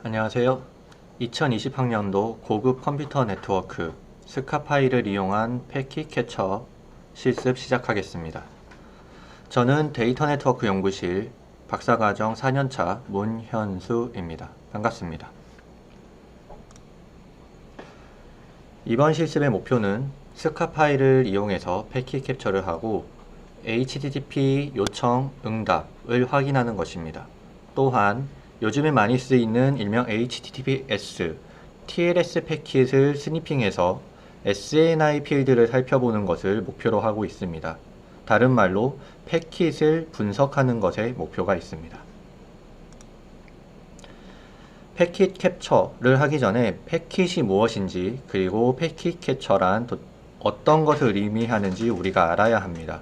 안녕하세요. 2020학년도 고급 컴퓨터 네트워크 스카파이를 이용한 패킷 캐처 실습 시작하겠습니다. 저는 데이터 네트워크 연구실 박사과정 4년차 문현수입니다. 반갑습니다. 이번 실습의 목표는 스카파이를 이용해서 패킷 캡처를 하고 HTTP 요청 응답을 확인하는 것입니다. 또한 요즘에 많이 쓰이는 일명 HTTPS, TLS 패킷을 스니핑해서 SNI 필드를 살펴보는 것을 목표로 하고 있습니다. 다른 말로 패킷을 분석하는 것에 목표가 있습니다. 패킷 캡처를 하기 전에 패킷이 무엇인지 그리고 패킷 캡처란 어떤 것을 의미하는지 우리가 알아야 합니다.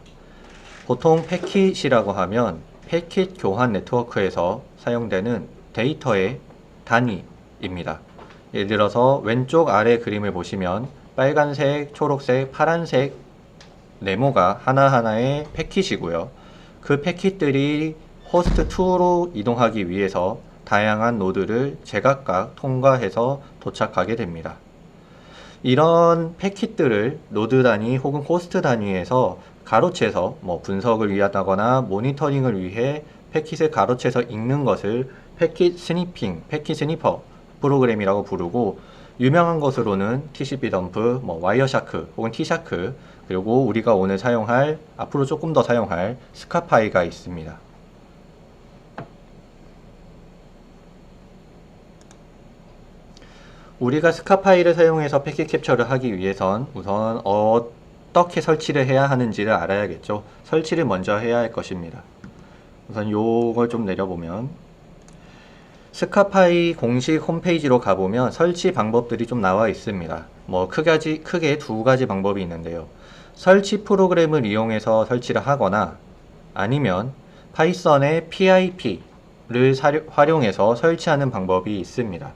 보통 패킷이라고 하면 패킷 교환 네트워크에서 사용되는 데이터의 단위입니다. 예를 들어서 왼쪽 아래 그림을 보시면 빨간색, 초록색, 파란색 네모가 하나하나의 패킷이고요. 그 패킷들이 호스트 2로 이동하기 위해서 다양한 노드를 제각각 통과해서 도착하게 됩니다. 이런 패킷들을 노드 단위 혹은 호스트 단위에서 가로채서 분석을 위하다거나 모니터링을 위해 패킷을 가로채서 읽는 것을 패킷 스니핑, 패킷 스니퍼 프로그램이라고 부르고, 유명한 것으로는 TCP 덤프, 와이어샤크 혹은 T샤크, 그리고 우리가 오늘 사용할, 앞으로 조금 더 사용할 스카파이가 있습니다. 우리가 스카파이를 사용해서 패킷 캡처를 하기 위해선 우선 어떻게 설치를 해야 하는지를 알아야겠죠. 설치를 먼저 해야 할 것입니다. 우선 요걸 좀 내려보면 스카파이 공식 홈페이지로 가보면 설치 방법들이 좀 나와 있습니다. 크게 두 가지 방법이 있는데요. 설치 프로그램을 이용해서 설치를 하거나 아니면 파이썬의 PIP를 활용해서 설치하는 방법이 있습니다.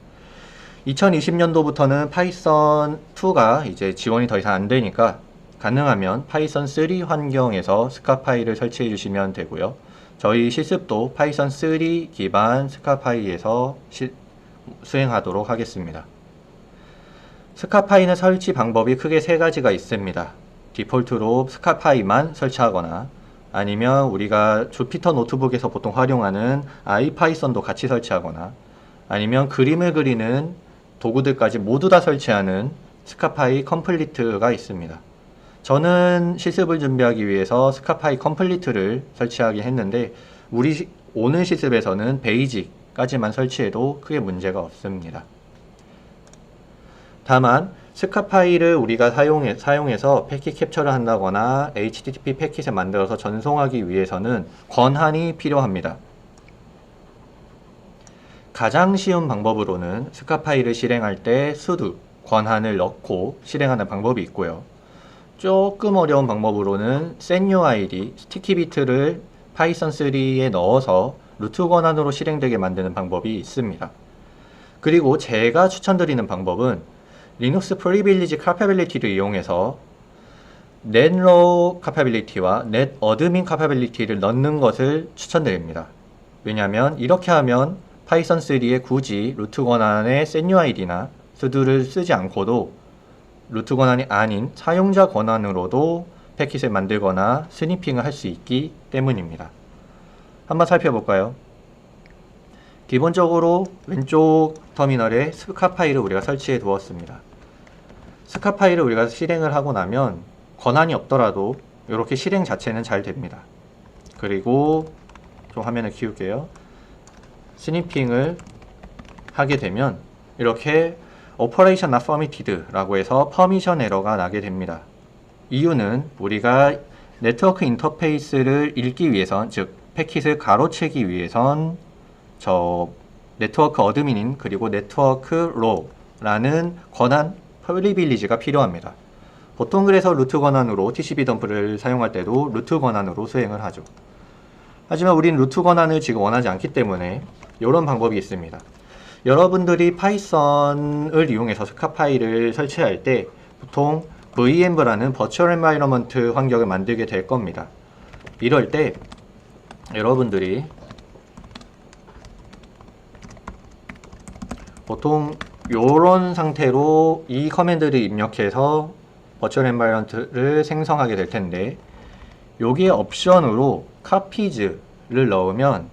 2020년도부터는 파이썬 2가 이제 지원이 더 이상 안 되니까 가능하면 파이썬 3 환경에서 스카파이를 설치해 주시면 되고요. 저희 실습도 파이썬 3 기반 스카파이에서 수행하도록 하겠습니다. 스카파이는 설치 방법이 크게 세 가지가 있습니다. 디폴트로 스카파이만 설치하거나 아니면 우리가 주피터 노트북에서 보통 활용하는 아이파이썬도 같이 설치하거나 아니면 그림을 그리는 도구들까지 모두 다 설치하는 스카파이 컴플리트가 있습니다. 저는 실습을 준비하기 위해서 스카파이 컴플리트를 설치하긴 했는데 우리 오늘 실습에서는 베이직까지만 설치해도 크게 문제가 없습니다. 다만 스카파이를 우리가 사용해서 패킷 캡처를 한다거나 HTTP 패킷을 만들어서 전송하기 위해서는 권한이 필요합니다. 가장 쉬운 방법으로는 스카파이를 실행할 때 sudo 권한을 넣고 실행하는 방법이 있고요. 조금 어려운 방법으로는 senuid 스티키비트를 파이썬 3에 넣어서 루트 권한으로 실행되게 만드는 방법이 있습니다. 그리고 제가 추천드리는 방법은 리눅스 프리빌리지 카파빌리티를 이용해서 netlow 카파빌리티와 netadmin 카파빌리티를 넣는 것을 추천드립니다. 왜냐하면 이렇게 하면 파이썬 3에 굳이 루트 권한의 senuid나 sudo를 쓰지 않고도 루트 권한이 아닌 사용자 권한으로도 패킷을 만들거나 스니핑을 할 수 있기 때문입니다. 한번 살펴볼까요? 기본적으로 왼쪽 터미널에 스카파이를 우리가 설치해 두었습니다. 스카파이를 우리가 실행을 하고 나면 권한이 없더라도 이렇게 실행 자체는 잘 됩니다. 그리고 좀 화면을 키울게요. 스니핑을 하게 되면 이렇게 Operation Not Permitted 라고 해서 퍼미션 에러가 나게 됩니다. 이유는 우리가 네트워크 인터페이스를 읽기 위해선, 즉 패킷을 가로채기 위해선 저 네트워크 어드민인 그리고 네트워크 로라는 권한 프리빌리지가 필요합니다. 보통 그래서 루트 권한으로 TCP 덤프를 사용할 때도 루트 권한으로 수행을 하죠. 하지만 우린 루트 권한을 지금 원하지 않기 때문에 이런 방법이 있습니다. 여러분들이 파이썬을 이용해서 스카파이를 설치할 때 보통 VM라는 버추얼 엔바이러먼트 환경을 만들게 될 겁니다. 이럴 때 여러분들이 보통 이런 상태로 이 커맨드를 입력해서 버추얼 엔바이런트를 생성하게 될 텐데, 여기에 옵션으로 copies를 넣으면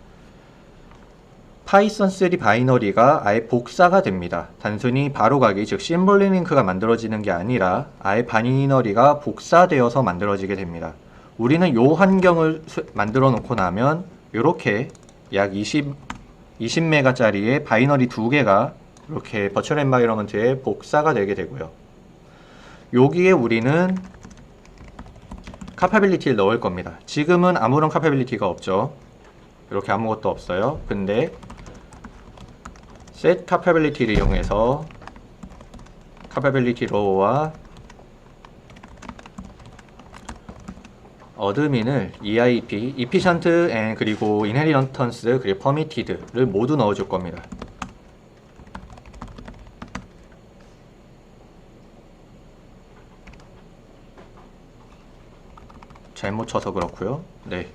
파이썬 3 바이너리가 아예 복사가 됩니다. 단순히 바로가기, 즉 심볼리 링크가 만들어지는 게 아니라 아예 바이너리가 복사되어서 만들어지게 됩니다. 우리는 요 환경을 만들어 놓고 나면 이렇게 약 20메가짜리의 바이너리 2개가 이렇게 버추얼 엔바이러먼트에 복사가 되게 되고요. 여기에 우리는 카파빌리티를 넣을 겁니다. 지금은 아무런 카파빌리티가 없죠. 이렇게 아무것도 없어요. 근데 set capability를 이용해서 capability row와 어드민을 EIP, efficient and 그리고 inheritance 그리고 permitted를 모두 넣어줄 겁니다. 잘못 쳐서 그렇고요. 네,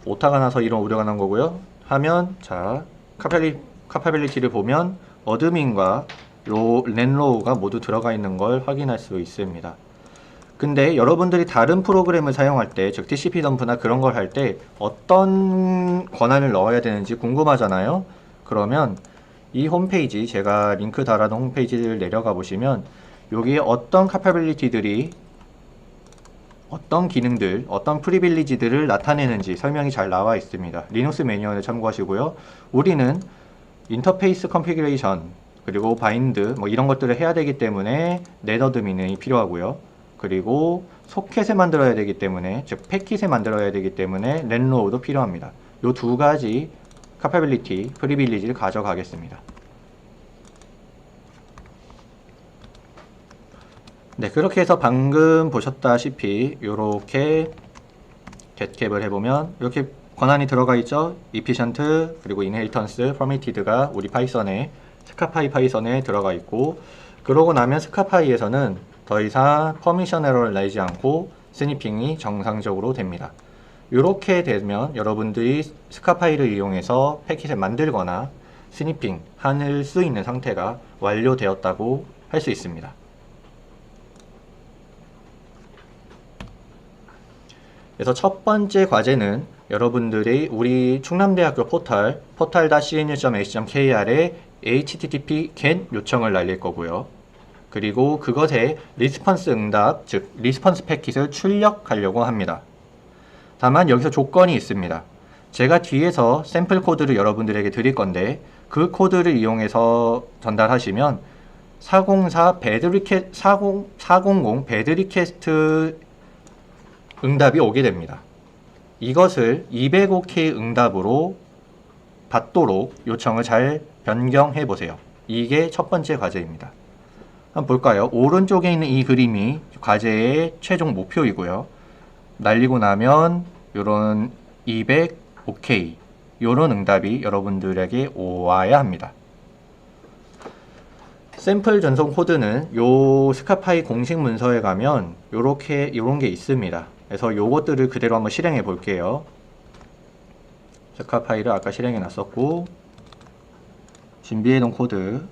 오타가 나서 이런 우려가 난 거고요. 하면 자 카파빌리티를 보면 어드민과 렌로우가 모두 들어가 있는 걸 확인할 수 있습니다. 근데 여러분들이 다른 프로그램을 사용할 때, 즉 TCP 덤프나 그런 걸 할 때 어떤 권한을 넣어야 되는지 궁금하잖아요. 그러면 이 홈페이지, 제가 링크 달아놓은 홈페이지를 내려가 보시면 여기에 어떤 카파빌리티들이 어떤 기능들, 어떤 프리빌리지들을 나타내는지 설명이 잘 나와 있습니다. 리눅스 매뉴얼을 참고하시고요. 우리는 인터페이스 컨피그레이션 그리고 바인드 뭐 이런 것들을 해야 되기 때문에 넷어드민이 필요하고요. 그리고 소켓을 만들어야 되기 때문에, 즉 패킷을 만들어야 되기 때문에 렌로우도 필요합니다. 이 두 가지 카파빌리티, 프리빌리지를 가져가겠습니다. 네, 그렇게 해서 방금 보셨다시피 이렇게 get캡을 해보면 이렇게 권한이 들어가 있죠. efficient 그리고 inheritance, permitted가 우리 파이썬에 스카파이 파이썬에 들어가 있고, 그러고 나면 스카파이에서는 더 이상 퍼미션 에러를 내지 않고 스니핑이 정상적으로 됩니다. 이렇게 되면 여러분들이 스카파이를 이용해서 패킷을 만들거나 스니핑 할 수 있는 상태가 완료되었다고 할 수 있습니다. 그래서 첫 번째 과제는 여러분들이 우리 충남대학교 portal.cnu.ac.kr에 http get 요청을 날릴 거고요. 그리고 그것에 리스폰스 응답, 즉 리스폰스 패킷을 출력하려고 합니다. 다만 여기서 조건이 있습니다. 제가 뒤에서 샘플 코드를 여러분들에게 드릴 건데 그 코드를 이용해서 전달하시면 400 배드 리퀘스트 응답이 오게 됩니다. 이것을 205K 응답으로 받도록 요청을 잘 변경해 보세요. 이게 첫 번째 과제입니다. 한번 볼까요? 오른쪽에 있는 이 그림이 과제의 최종 목표이고요. 날리고 나면 요런 205K 요런 응답이 여러분들에게 와야 합니다. 샘플 전송 코드는 요 스카파이 공식 문서에 가면 요런 게 있습니다. 그래서 요것들을 그대로 한번 실행해 볼게요. 스카파이를 아까 실행해 놨었고, 준비해 놓은 코드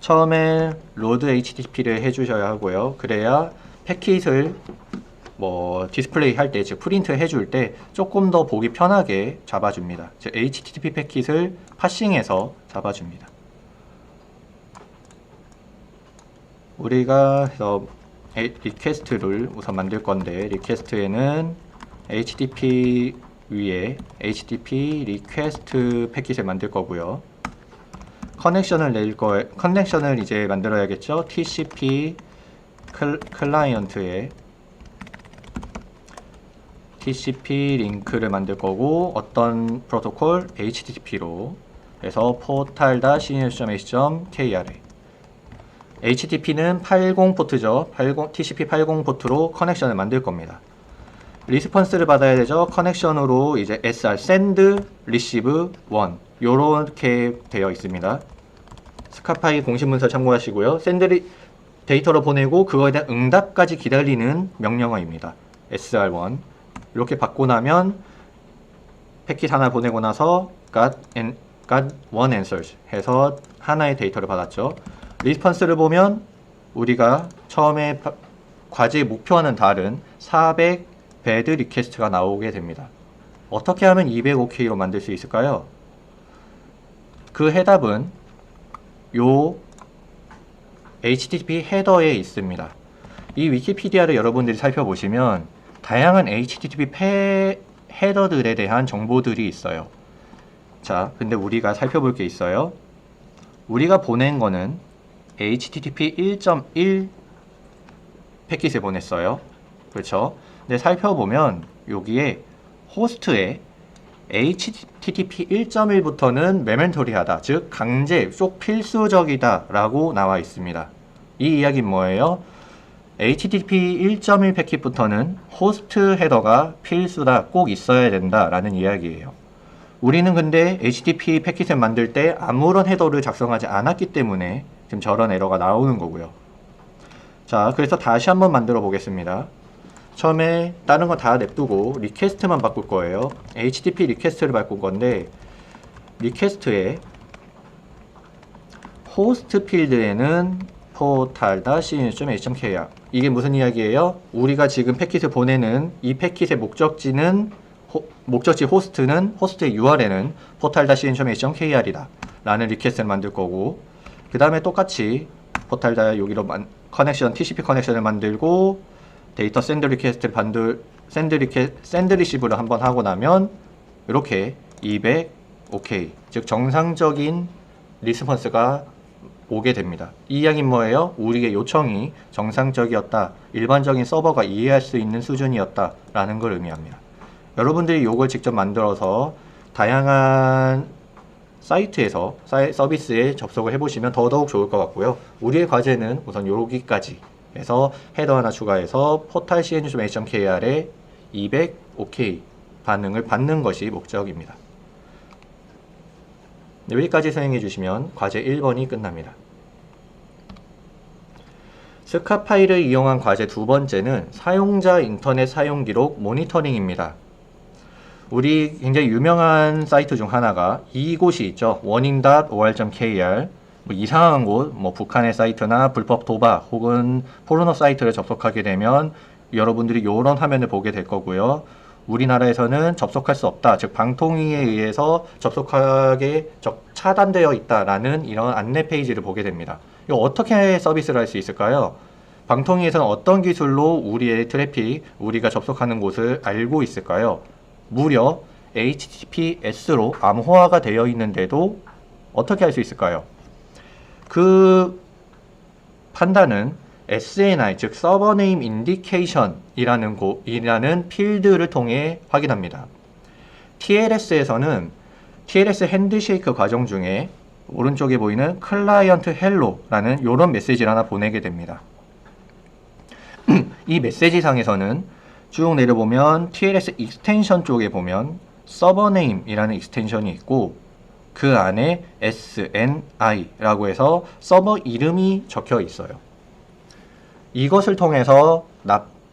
처음에 로드 HTTP를 해주셔야 하고요. 그래야 패킷을 뭐 디스플레이 할 때, 즉 프린트 해줄 때 조금 더 보기 편하게 잡아줍니다. 즉 HTTP 패킷을 파싱해서 잡아줍니다. 우리가 리퀘스트를 우선 만들 건데, 리퀘스트에는 HTTP 위에 HTTP 리퀘스트 패킷을 만들 거고요. 커넥션을 이제 만들어야겠죠. TCP 클라이언트에 TCP 링크를 만들 거고, 어떤 프로토콜 HTTP로 해서 portal.cnu.ac.kr에 HTTP는 80 포트죠. TCP 80 포트로 커넥션을 만들 겁니다. 리스폰스를 받아야 되죠. 커넥션으로 이제 SR, send, receive, 1 요렇게 되어 있습니다. 스카파이 공식 문서 참고하시고요. send 데이터로 보내고 그거에 대한 응답까지 기다리는 명령어입니다. SR1 이렇게 받고 나면 패킷 하나 보내고 나서 got got one answers 해서 하나의 데이터를 받았죠. 리스폰스를 보면 우리가 처음에 과제의 목표와는 다른 400 배드 리퀘스트가 나오게 됩니다. 어떻게 하면 205K로 만들 수 있을까요? 그 해답은 요 HTTP 헤더에 있습니다. 이 위키피디아를 여러분들이 살펴보시면 다양한 HTTP 헤더들에 대한 정보들이 있어요. 자, 근데 우리가 살펴볼 게 있어요. 우리가 보낸 거는 HTTP 1.1 패킷을 보냈어요. 그렇죠? 근데 살펴보면 여기에 호스트에 HTTP 1.1부터는 매멘토리하다, 즉 강제, 꼭 필수적이다 라고 나와 있습니다. 이 이야기는 뭐예요? HTTP 1.1 패킷부터는 호스트 헤더가 필수다, 꼭 있어야 된다 라는 이야기예요. 우리는 근데 HTTP 패킷을 만들 때 아무런 헤더를 작성하지 않았기 때문에 지금 저런 에러가 나오는 거고요. 자, 그래서 다시 한번 만들어 보겠습니다. 처음에 다른 거 다 냅두고 리퀘스트만 바꿀 거예요. HTTP 리퀘스트를 바꿀 건데, 리퀘스트에 호스트 필드에는 portal.cn.h.kr, 이게 무슨 이야기예요? 우리가 지금 패킷을 보내는 이 패킷의 목적지는 목적지 호스트는, 호스트의 URL은 portal.cn.h.kr이다 라는 리퀘스트를 만들 거고, 그 다음에 똑같이 portal 여기로 커넥션, TCP 커넥션을 만들고 데이터 샌드 리퀘스트를 샌드 리시브를 한번 하고 나면 이렇게 200 OK, 즉 정상적인 리스폰스가 오게 됩니다. 이 이야기는 뭐예요? 우리의 요청이 정상적이었다, 일반적인 서버가 이해할 수 있는 수준이었다 라는 걸 의미합니다. 여러분들이 이걸 직접 만들어서 다양한 사이트에서 서비스에 접속을 해보시면 더더욱 좋을 것 같고요. 우리의 과제는 우선 여기까지 해서 헤더 하나 추가해서 portal cn.h.kr에 200 OK 반응을 받는 것이 목적입니다. 여기까지 수행해 주시면 과제 1번이 끝납니다. 스카 파일을 이용한 과제 두 번째는 사용자 인터넷 사용 기록 모니터링입니다. 우리 굉장히 유명한 사이트 중 하나가 이곳이 있죠. warning.or.kr, 뭐 이상한 곳, 뭐 북한의 사이트나 불법 도박 혹은 포르노 사이트를 접속하게 되면 여러분들이 이런 화면을 보게 될 거고요. 우리나라에서는 접속할 수 없다, 즉 방통위에 의해서 접속하게 차단되어 있다라는 이런 안내 페이지를 보게 됩니다. 이거 어떻게 서비스를 할 수 있을까요? 방통위에서는 어떤 기술로 우리의 트래픽, 우리가 접속하는 곳을 알고 있을까요? 무려 HTTPS로 암호화가 되어 있는데도 어떻게 할 수 있을까요? 그 판단은 SNI, 즉 서버 네임 인디케이션 이라는 필드를 통해 확인합니다. TLS에서는 TLS 핸드쉐이크 과정 중에 오른쪽에 보이는 클라이언트 헬로라는 이런 메시지를 하나 보내게 됩니다. 이 메시지상에서는 쭉 내려보면 TLS 익스텐션 쪽에 보면 서버 네임이라는 익스텐션이 있고 그 안에 SNI라고 해서 서버 이름이 적혀 있어요. 이것을 통해서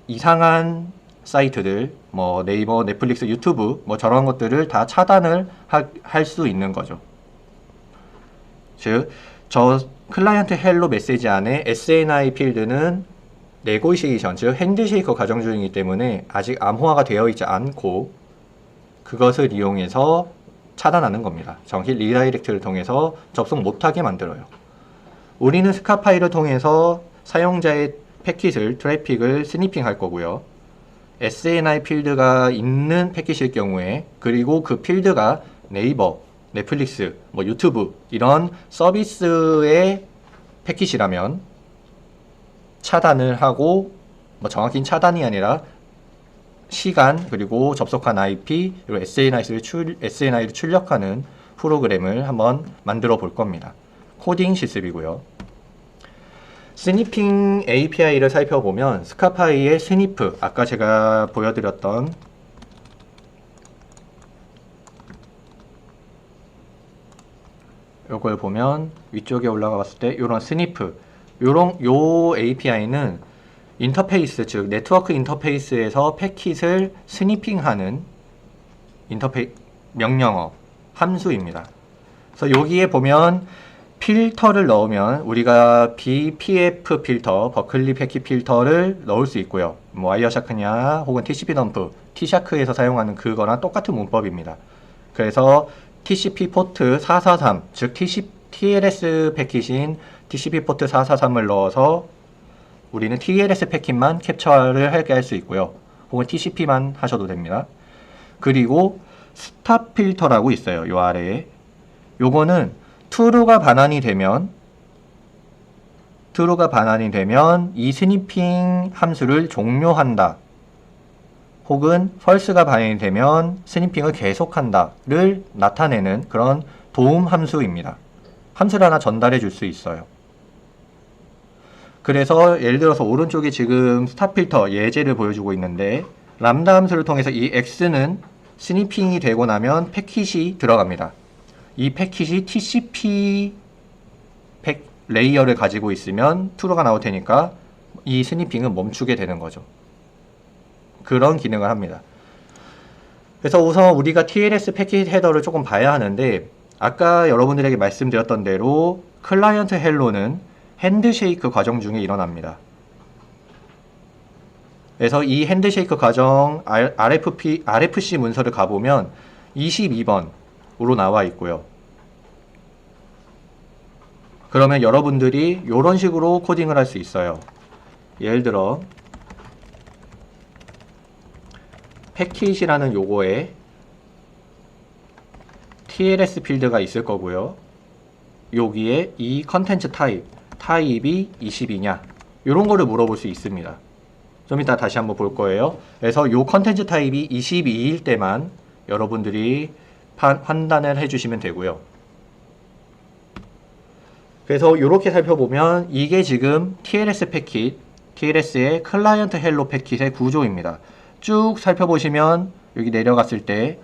이상한 사이트들, 뭐 네이버, 넷플릭스, 유튜브 뭐 저런 것들을 다 차단을 할 수 있는 거죠. 즉, 저 클라이언트 헬로 메시지 안에 SNI 필드는 네고시에이션, 즉 핸드쉐이커 과정 중이기 때문에 아직 암호화가 되어 있지 않고 그것을 이용해서 차단하는 겁니다. 정확히 리다이렉트를 통해서 접속 못하게 만들어요. 우리는 스카 파일을 통해서 사용자의 패킷을, 트래픽을 스니핑 할 거고요. SNI 필드가 있는 패킷일 경우에, 그리고 그 필드가 네이버, 넷플릭스, 뭐 유튜브 이런 서비스의 패킷이라면 차단을 하고, 뭐 정확히 차단이 아니라 시간, 그리고 접속한 IP, 그리고 SNI를 출력하는 프로그램을 한번 만들어 볼 겁니다. 코딩 실습이고요. 스니핑 API를 살펴보면 스카파이의 스니프, 아까 제가 보여드렸던 요걸 보면 위쪽에 올라가 봤을 때 요런 스니프, 요 API는 인터페이스, 즉 네트워크 인터페이스에서 패킷을 스니핑하는 명령어, 함수입니다. 그래서 여기에 보면 필터를 넣으면 우리가 BPF 필터, 버클리 패킷 필터를 넣을 수 있고요. 뭐 와이어샤크냐 혹은 TCP 덤프, T샤크에서 사용하는 그거랑 똑같은 문법입니다. 그래서 TCP 포트 443, 즉 TLS 패킷인 TCP 포트 443을 넣어서 우리는 TLS 패킷만 캡처를 하게 할 수 있고요. 혹은 TCP만 하셔도 됩니다. 그리고 스탑 필터라고 있어요. 요 아래에. 요거는 true가 반환이 되면 이 스니핑 함수를 종료한다. 혹은 false가 반환이 되면 스니핑을 계속한다를 나타내는 그런 도움 함수입니다. 함수를 하나 전달해 줄 수 있어요. 그래서 예를 들어서 오른쪽에 지금 스탑 필터 예제를 보여주고 있는데 람다 함수를 통해서 이 x는 스니핑이 되고 나면 패킷이 들어갑니다. 이 패킷이 TCP 레이어를 가지고 있으면 true가 나올 테니까 이 스니핑은 멈추게 되는 거죠. 그런 기능을 합니다. 그래서 우선 우리가 TLS 패킷 헤더를 조금 봐야 하는데 아까 여러분들에게 말씀드렸던 대로 클라이언트 헬로는 핸드쉐이크 과정 중에 일어납니다. 그래서 이 핸드쉐이크 과정 RFC 문서를 가보면 22번으로 나와 있고요. 그러면 여러분들이 이런 식으로 코딩을 할 수 있어요. 예를 들어 패킷이라는 요거에 TLS 필드가 있을 거고요. 여기에 이 컨텐츠 타입이 22냐 이런 거를 물어볼 수 있습니다. 좀 이따 다시 한번 볼 거예요. 그래서 요 컨텐츠 타입이 22일 때만 여러분들이 판단을 해주시면 되고요. 그래서 이렇게 살펴보면 이게 지금 TLS 패킷, TLS의 클라이언트 헬로 패킷의 구조입니다. 쭉 살펴보시면 여기 내려갔을 때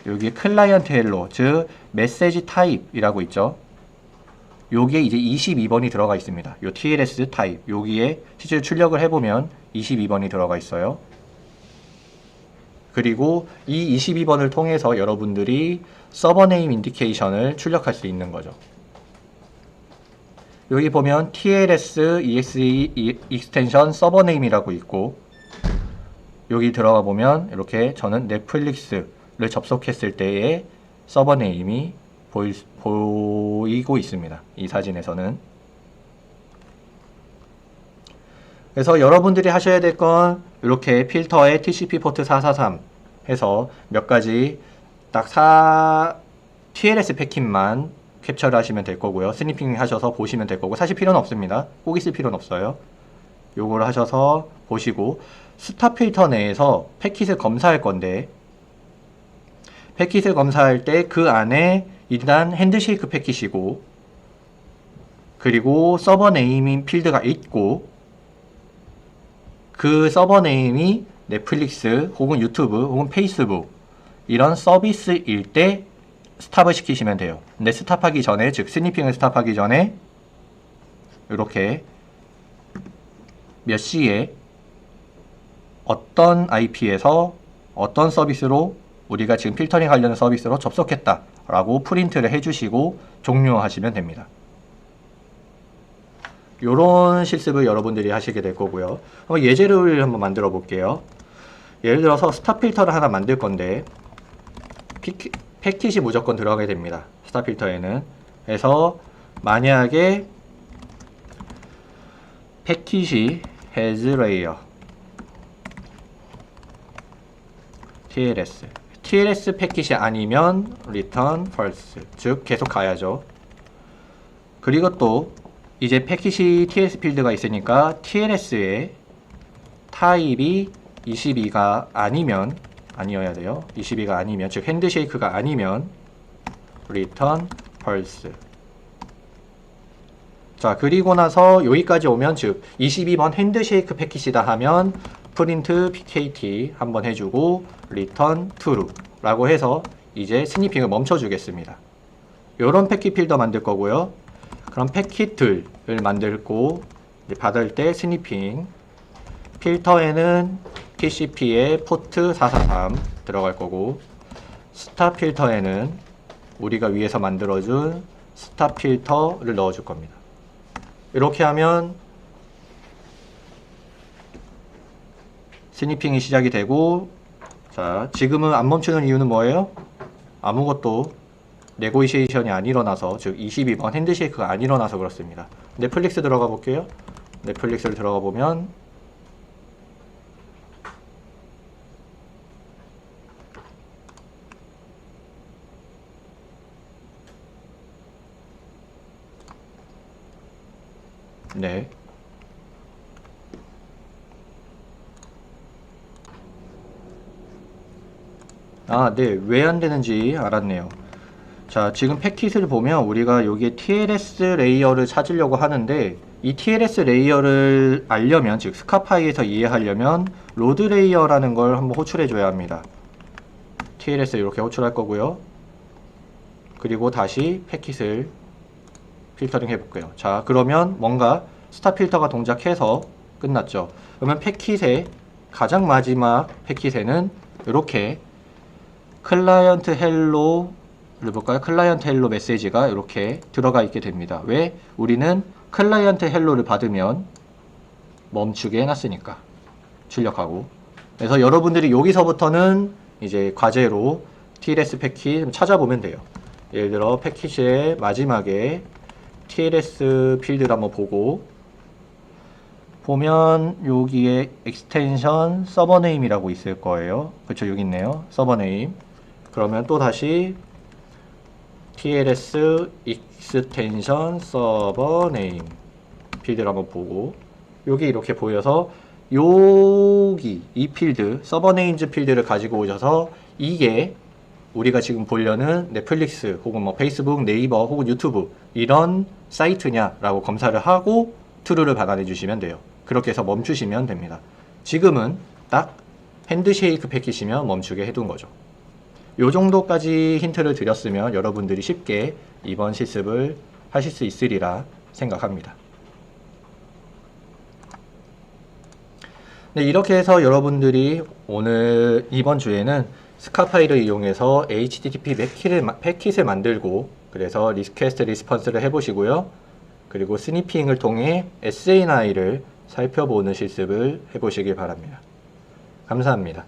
여기 클라이언트 헬로, 즉 메시지 타입이라고 있죠. 여기에 이제 22번이 들어가 있습니다. 요 TLS 타입, 여기에 실제로 출력을 해보면 22번이 들어가 있어요. 그리고 이 22번을 통해서 여러분들이 서버 네임 인디케이션을 출력할 수 있는 거죠. 여기 보면 TLS exe 익스텐션 서버 네임이라고 있고 여기 들어가 보면 이렇게 저는 넷플릭스를 접속했을 때의 서버 네임이 보이고 있습니다. 이 사진에서는. 그래서 여러분들이 하셔야 될 건 이렇게 필터에 TCP 포트 443 해서 몇 가지 딱 TLS 패킷만 캡처를 하시면 될 거고요. 스니핑 하셔서 보시면 될 거고 사실 필요는 없습니다. 꼭 있을 필요는 없어요. 요거를 하셔서 보시고 스탑 필터 내에서 패킷을 검사할 건데 패킷을 검사할 때 그 안에 일단 핸드쉐이크 패킷이고 그리고 서버 네이밍 필드가 있고 그 서버 네임이 넷플릭스 혹은 유튜브 혹은 페이스북 이런 서비스일 때 스탑을 시키시면 돼요. 근데 스탑하기 전에, 즉 스니핑을 스탑하기 전에 이렇게 몇 시에 어떤 IP에서 어떤 서비스로 우리가 지금 필터링 하려는 서비스로 접속했다 라고 프린트를 해주시고 종료하시면 됩니다. 요런 실습을 여러분들이 하시게 될 거고요. 한번 예제를 한번 만들어 볼게요. 예를 들어서 스탑 필터를 하나 만들 건데 패킷이 무조건 들어가게 됩니다. 스탑 필터에는. 그래서 만약에 패킷이 has layer TLS 패킷이 아니면 return false, 즉 계속 가야죠. 그리고 또 이제 패킷이 TLS 필드가 있으니까 TLS의 타입이 22가 아니어야 돼요. 22가 아니면, 즉 핸드쉐이크가 아니면 return false. 자, 그리고 나서 여기까지 오면, 즉 22번 핸드쉐이크 패킷이다 하면 print pkt 한번 해주고 return true 라고 해서 이제 스니핑을 멈춰주겠습니다. 요런 패킷 필더 만들 거고요. 그럼 패킷들을 만들고 받을 때 스니핑 필터에는 TCP의 포트 443 들어갈 거고 스탑 필터에는 우리가 위에서 만들어준 스탑 필터를 넣어줄 겁니다. 이렇게 하면 스니핑이 시작이 되고, 자, 지금은 안 멈추는 이유는 뭐예요? 아무것도 네고시에이션이 안 일어나서, 즉 22번 핸드쉐이크가 안 일어나서 그렇습니다. 넷플릭스 들어가 볼게요. 넷플릭스를 들어가 보면 네. 아, 네. 왜 안 되는지 알았네요. 자, 지금 패킷을 보면 우리가 여기에 TLS 레이어를 찾으려고 하는데, 이 TLS 레이어를 알려면, 즉 스카파이에서 이해하려면 로드 레이어라는 걸 한번 호출해 줘야 합니다. TLS 이렇게 호출할 거고요. 그리고 다시 패킷을 필터링 해볼게요. 자, 그러면 뭔가 스탑 필터가 동작해서 끝났죠. 그러면 패킷의 가장 마지막 패킷에는 이렇게 클라이언트 헬로를 볼까요? 클라이언트 헬로 메시지가 이렇게 들어가 있게 됩니다. 왜? 우리는 클라이언트 헬로를 받으면 멈추게 해놨으니까. 출력하고. 그래서 여러분들이 여기서부터는 이제 과제로 TLS 패킷 찾아보면 돼요. 예를 들어 패킷의 마지막에 TLS 필드를 한번 보면 여기에 extension 서버 네임이라고 있을 거예요. 그쵸, 여기 있네요. 서버 네임. 그러면 또 다시 TLS extension 서버 네임 필드를 한번 보고, 여기 이렇게 보여서 여기 이 필드 서버 네임즈 필드를 가지고 오셔서 이게 우리가 지금 보려는 넷플릭스 혹은 뭐 페이스북, 네이버 혹은 유튜브 이런 사이트냐라고 검사를 하고 true를 받아내 주시면 돼요. 그렇게 해서 멈추시면 됩니다. 지금은 딱 핸드쉐이크 패킷이면 멈추게 해둔 거죠. 요 정도까지 힌트를 드렸으면 여러분들이 쉽게 이번 실습을 하실 수 있으리라 생각합니다. 네, 이렇게 해서 여러분들이 오늘 이번 주에는 스카파이를 이용해서 HTTP 패킷을 만들고, 그래서 리퀘스트 리스폰스를 해보시고요. 그리고 스니핑을 통해 SNI를 살펴보는 실습을 해보시길 바랍니다. 감사합니다.